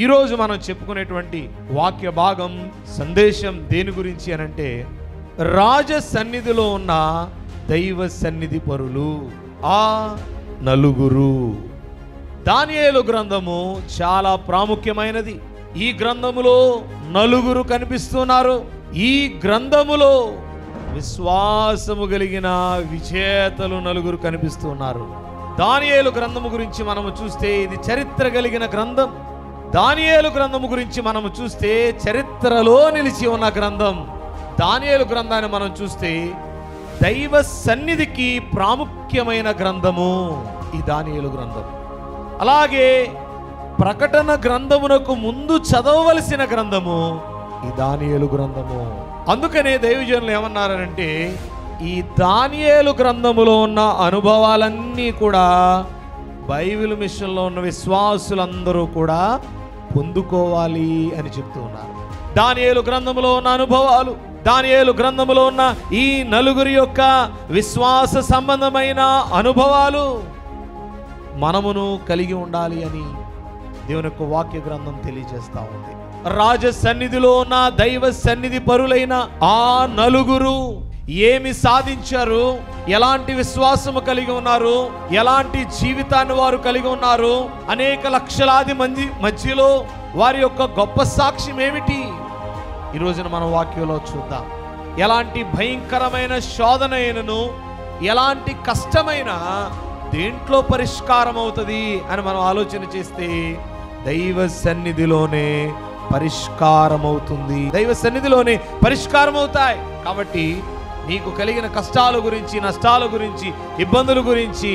ఈరోజు మనం చెప్పుకునేటువంటి వాక్య భాగం సందేశం దేని గురించి అనంటే, రాజ సన్నిధిలో ఉన్న దైవ సన్నిధి పరులు, ఆ నలుగురు. దానియేలు గ్రంథము చాలా ప్రాముఖ్యమైనది. ఈ గ్రంథములో నలుగురు కనిపిస్తున్నారు. ఈ గ్రంథములో విశ్వాసము కలిగిన విజేతలు నలుగురు కనిపిస్తున్నారు. దానియేలు గ్రంథము గురించి మనము చూస్తే ఇది చరిత్ర కలిగిన గ్రంథం. దానియేలు గ్రంథము గురించి మనము చూస్తే చరిత్రలో నిలిచి ఉన్న గ్రంథం. దానియేలు గ్రంథాన్ని మనం చూస్తే దైవ సన్నిధికి ప్రాముఖ్యమైన గ్రంథము ఈ దానియేలు గ్రంథం. అలాగే ప్రకటన గ్రంథమునకు ముందు చదవవలసిన గ్రంథము ఈ దానియేలు గ్రంథము. అందుకనే దైవజనులు ఏమన్నారంటే, ఈ దానియేలు గ్రంథములో ఉన్న అనుభవాలన్నీ కూడా బైబిల్ మిషన్లో ఉన్న విశ్వాసులందరూ కూడా పొందుకోవాలి అని చెప్తూ ఉన్నారు. దానియేలు గ్రంథములో ఉన్న అనుభవాలు, దానియేలు గ్రంథములో ఉన్న ఈ నలుగురి యొక్క విశ్వాస సంబంధమైన అనుభవాలు మనమును కలిగి ఉండాలి అని దేవుని యొక్క వాక్య గ్రంథం తెలియజేస్తా ఉంది. రాజ సన్నిధిలో ఉన్న దైవ సన్నిధి పరులైన ఆ నలుగురు ఏమి సాధించారు, ఎలాంటి విశ్వాసము కలిగి ఉన్నారు, ఎలాంటి జీవితాన్ని వారు కలిగి ఉన్నారు, అనేక లక్షలాది మంది మధ్యలో వారి యొక్క గొప్ప సాక్ష్యం ఏమిటి, ఈ రోజున మనం వాక్యంలో చూద్దాం. ఎలాంటి భయంకరమైన శోధన అయినను, ఎలాంటి కష్టమైన దేంట్లో పరిష్కారం అవుతుంది అని మనం ఆలోచన చేస్తే దైవ సన్నిధిలోనే పరిష్కారం అవుతుంది. దైవ సన్నిధిలోనే పరిష్కారం అవుతాయి. కాబట్టి నీకు కలిగిన కష్టాల గురించి, నష్టాల గురించి, ఇబ్బందుల గురించి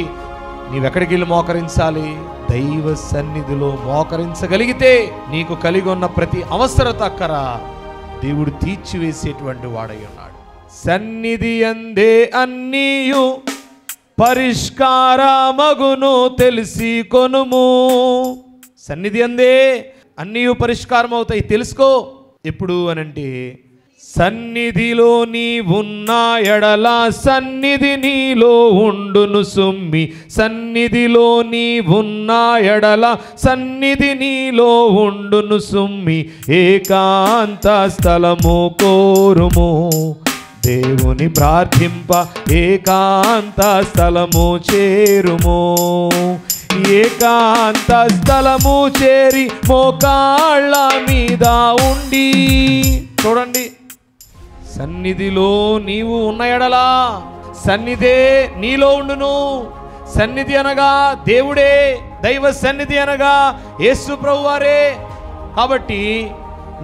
నీవెక్కడికి వెళ్ళి మోకరించాలి? దైవ సన్నిధిలో మోకరించగలిగితే నీకు కలిగి ఉన్న ప్రతి అవసరత అక్కర దేవుడు తీర్చివేసేటువంటి వాడై ఉన్నాడు. సన్నిధి అందే అన్నీయు పరిష్కారమగును తెలిసి కొనుము. సన్నిధి అందే అన్నీయు పరిష్కారం అవుతాయి, తెలుసుకో. ఎప్పుడు అనంటే, సన్నిధిలో నీవున్న ఎడల సన్నిధి నీలో ఉండును సుమ్మి. సన్నిధిలో నీవున్న ఎడల సన్నిధి నీలో ఉండును సుమ్మి. ఏకాంత స్థలము కోరుము, దేవుని ప్రార్థింప ఏకాంత స్థలము చేరుము. ఏకాంత స్థలము చేరి మోకాళ్ళ మీద ఉండి, చూడండి, సన్నిధిలో నీవు ఉన్న ఎడలా సన్నిధే నీలో ఉండును. సన్నిధి అనగా దేవుడే, దైవ సన్నిధి అనగా యేసు ప్రభువారే. కాబట్టి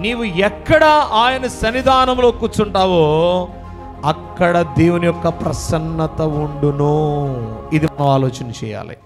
నీవు ఎక్కడ ఆయన సన్నిధానంలో కూర్చుంటావో అక్కడ దేవుని యొక్క ప్రసన్నత ఉండును. ఇది మనం ఆలోచన చేయాలి.